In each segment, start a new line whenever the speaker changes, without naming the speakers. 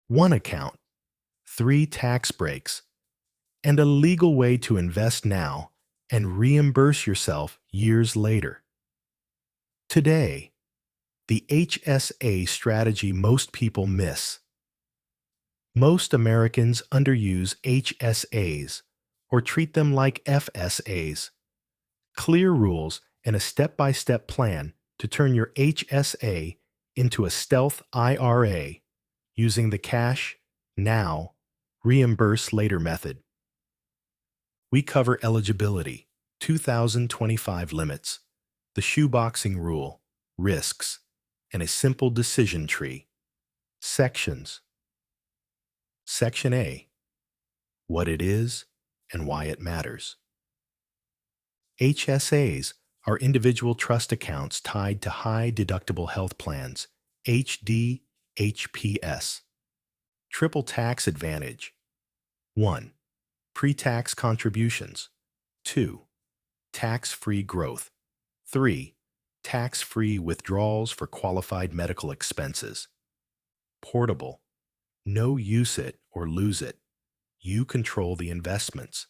one account, three tax breaks, and a legal way to invest now and reimburse yourself years later. Today, the HSA strategy most people miss. Most Americans underuse HSAs or treat them like FSAs. Clear rules and a step-by-step plan to turn your HSA into a stealth IRA using the cash now, reimburse later method. We cover eligibility, 2025 limits, the shoeboxing rule, risks, and a simple decision tree. Sections. Section A, what it is and why it matters. HSAs are individual trust accounts tied to high-deductible health plans, HDHPS. Triple tax advantage. 1. Pre-tax contributions. 2. Tax-free growth. 3. Tax-free withdrawals for qualified medical expenses. Portable. No use it or lose it. You control the investments.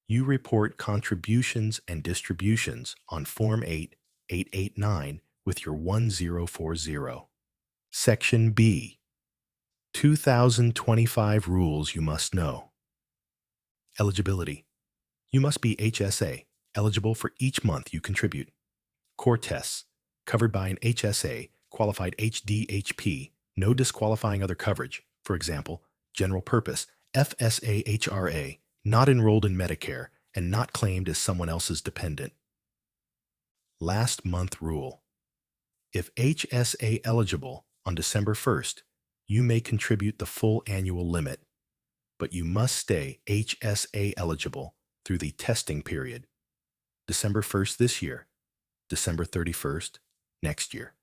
You report contributions and distributions on Form 8889 with your 1040. Section B. 2025 rules you must know. Eligibility. You must be HSA, eligible for each month you contribute. Core tests. Covered by an HSA, qualified HDHP, no disqualifying other coverage. For example, general purpose, FSA HRA, not enrolled in Medicare, and not claimed as someone else's dependent. Last month rule. If HSA eligible on December 1st, you may contribute the full annual limit, but you must stay HSA eligible through the testing period, December 1st this year, December 31st next year.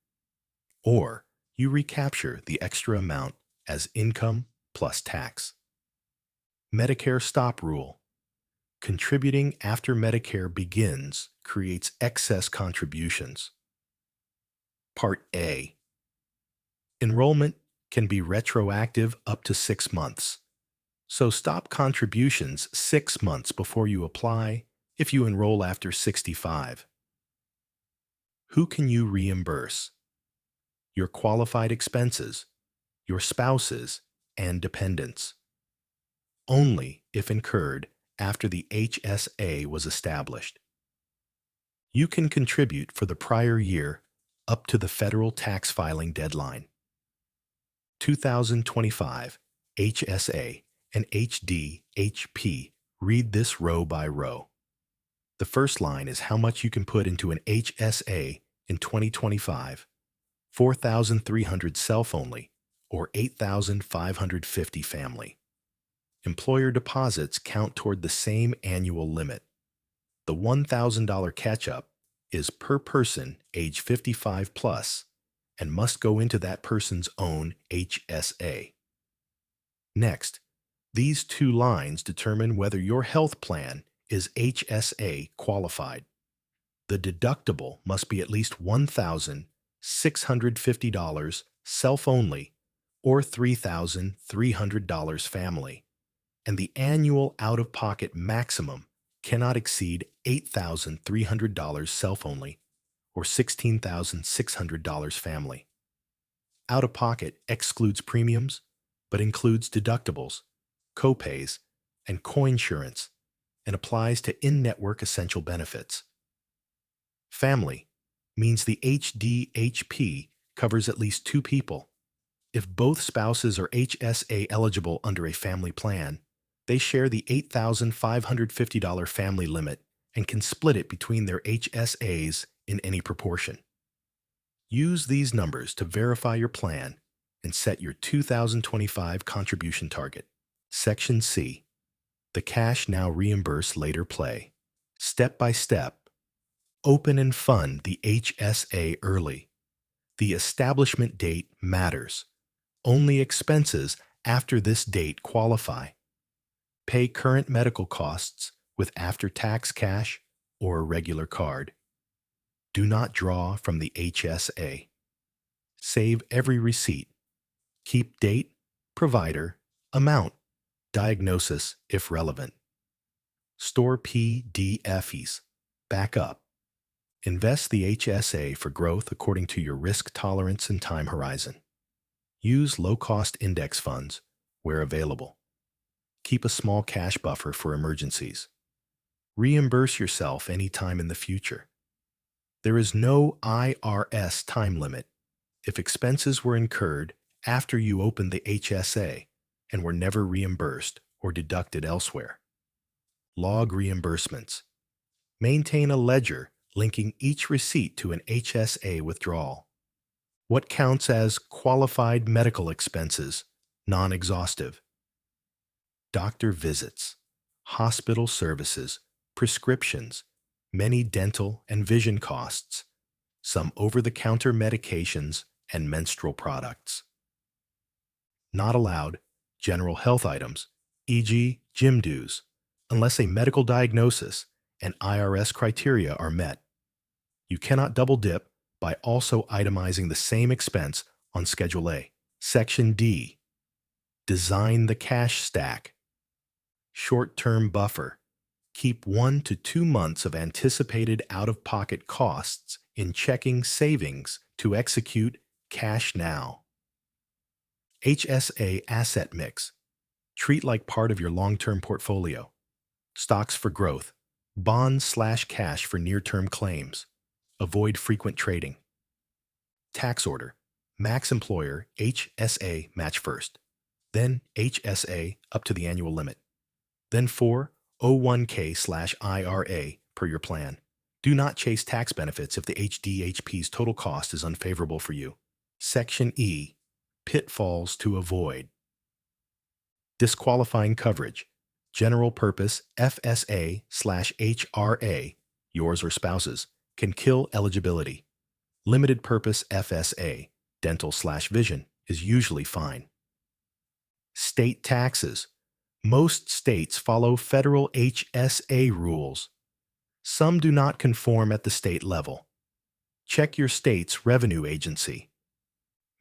Or you recapture the extra amount as income plus tax. Medicare stop rule. Contributing after Medicare begins creates excess contributions. Part A. Enrollment can be retroactive up to 6 months. So stop contributions 6 months before you apply if you enroll after 65. Who can you reimburse? Your qualified expenses, your spouses, and dependents. Only if incurred after the HSA was established. You can contribute for the prior year up to the federal tax filing deadline. 2025 HSA and HDHP, read this row by row. The first line is how much you can put into an HSA in 2025, 4,300 self-only, or 8,550 family. Employer deposits count toward the same annual limit. The $1,000 catch-up is per person age 55 plus and must go into that person's own HSA. Next, these two lines determine whether your health plan is HSA qualified. The deductible must be at least $1,650 self-only or $3,300 family, and the annual out-of-pocket maximum cannot exceed $8,300 self-only or $16,600 family. Out-of-pocket excludes premiums, but includes deductibles, copays, and coinsurance, and applies to in-network essential benefits. Family means the HDHP covers at least 2 people. If both spouses are HSA eligible under a family plan, they share the $8,550 family limit and can split it between their HSAs in any proportion. Use these numbers to verify your plan and set your 2025 contribution target. Section C. The cash now reimburse later play. Step by step. Open and fund the HSA early. The establishment date matters. Only expenses after this date qualify. Pay current medical costs with after-tax cash or a regular card. Do not draw from the HSA. Save every receipt. Keep date, provider, amount, diagnosis if relevant. Store PDFs, backup. Invest the HSA for growth according to your risk tolerance and time horizon. Use low-cost index funds where available. Keep a small cash buffer for emergencies. Reimburse yourself anytime in the future. There is no IRS time limit. If expenses were incurred after you opened the HSA and were never reimbursed or deducted elsewhere. Log reimbursements. Maintain a ledger linking each receipt to an HSA withdrawal. What counts as qualified medical expenses, non-exhaustive? Doctor visits, hospital services, prescriptions, many dental and vision costs, some over-the-counter medications, and menstrual products. Not allowed, general health items, e.g. gym dues, unless a medical diagnosis and IRS criteria are met. You cannot double dip by also itemizing the same expense on Schedule A. Section D. Design the cash stack. Short-term buffer. Keep 1 to 2 months of anticipated out-of-pocket costs in checking savings to execute cash now. HSA asset mix. Treat like part of your long-term portfolio. Stocks for growth. Bonds/cash for near-term claims. Avoid frequent trading. Tax order. Max employer HSA match first. Then HSA up to the annual limit. Then 401k/IRA per your plan. Do not chase tax benefits if the HDHP's total cost is unfavorable for you. Section E. Pitfalls to avoid. Disqualifying coverage. General purpose FSA/HRA, yours or spouse's, can kill eligibility. Limited purpose FSA, dental/vision, is usually fine. State taxes. Most states follow federal HSA rules. Some do not conform at the state level. Check your state's revenue agency.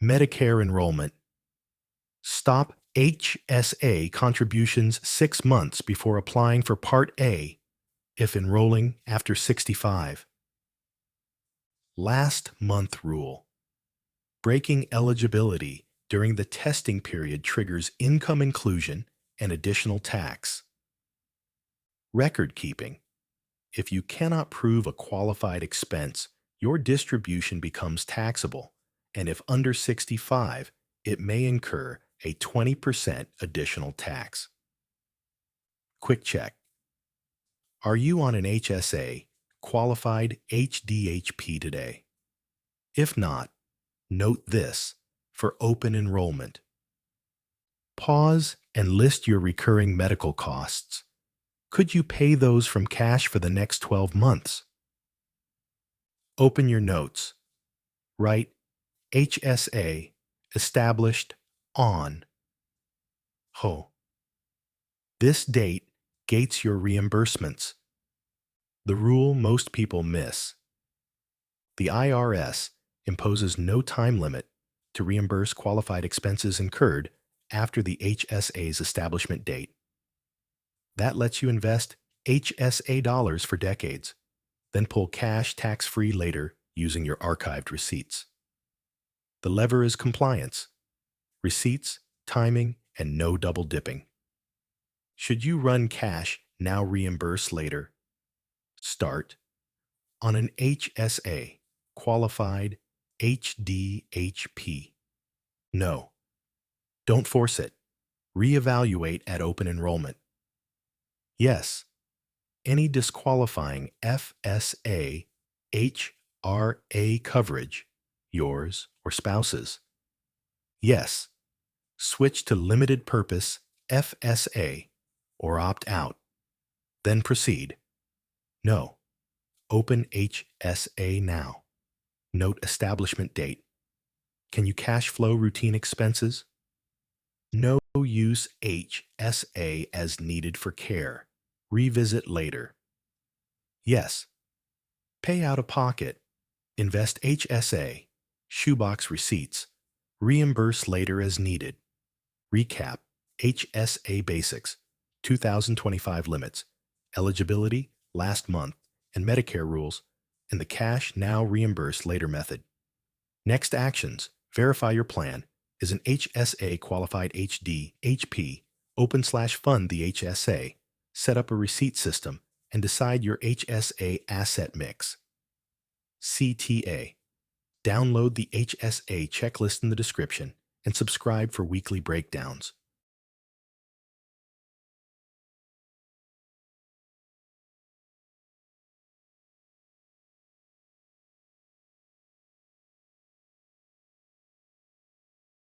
Medicare enrollment. Stop HSA contributions 6 months before applying for Part A if enrolling after 65. Last month rule. Breaking eligibility during the testing period triggers income inclusion and additional tax. Record keeping. If you cannot prove a qualified expense, your distribution becomes taxable, and if under 65, it may incur a 20% additional tax. Quick check. Are you on an HSA qualified HDHP today? If not, note this for open enrollment. Pause and list your recurring medical costs. Could you pay those from cash for the next 12 months? Open your notes. Write HSA established on Ho. This date gates your reimbursements. The rule most people miss. The IRS imposes no time limit to reimburse qualified expenses incurred after the HSA's establishment date. That lets you invest HSA dollars for decades, then pull cash tax-free later using your archived receipts. The lever is compliance, receipts, timing, and no double dipping. Should you run cash, now reimburse later? Start on an HSA, qualified HDHP. No. Don't force it. Reevaluate at open enrollment. Yes. Any disqualifying FSA, HRA coverage, yours or spouse's. Yes. Switch to limited purpose FSA or opt out. Then proceed. No. Open HSA now. Note establishment date. Can you cash flow routine expenses? No use HSA as needed for care. Revisit later. Yes. Pay out of pocket. Invest HSA. Shoebox receipts. Reimburse later as needed. Recap: HSA Basics, 2025 limits, eligibility, last month, and Medicare rules, and the cash now reimburse later method. Next actions: verify your plan. Is an HSA qualified HDHP? Open/fund the HSA, set up a receipt system, and decide your HSA asset mix. CTA. Download the HSA checklist in the description and subscribe for weekly breakdowns.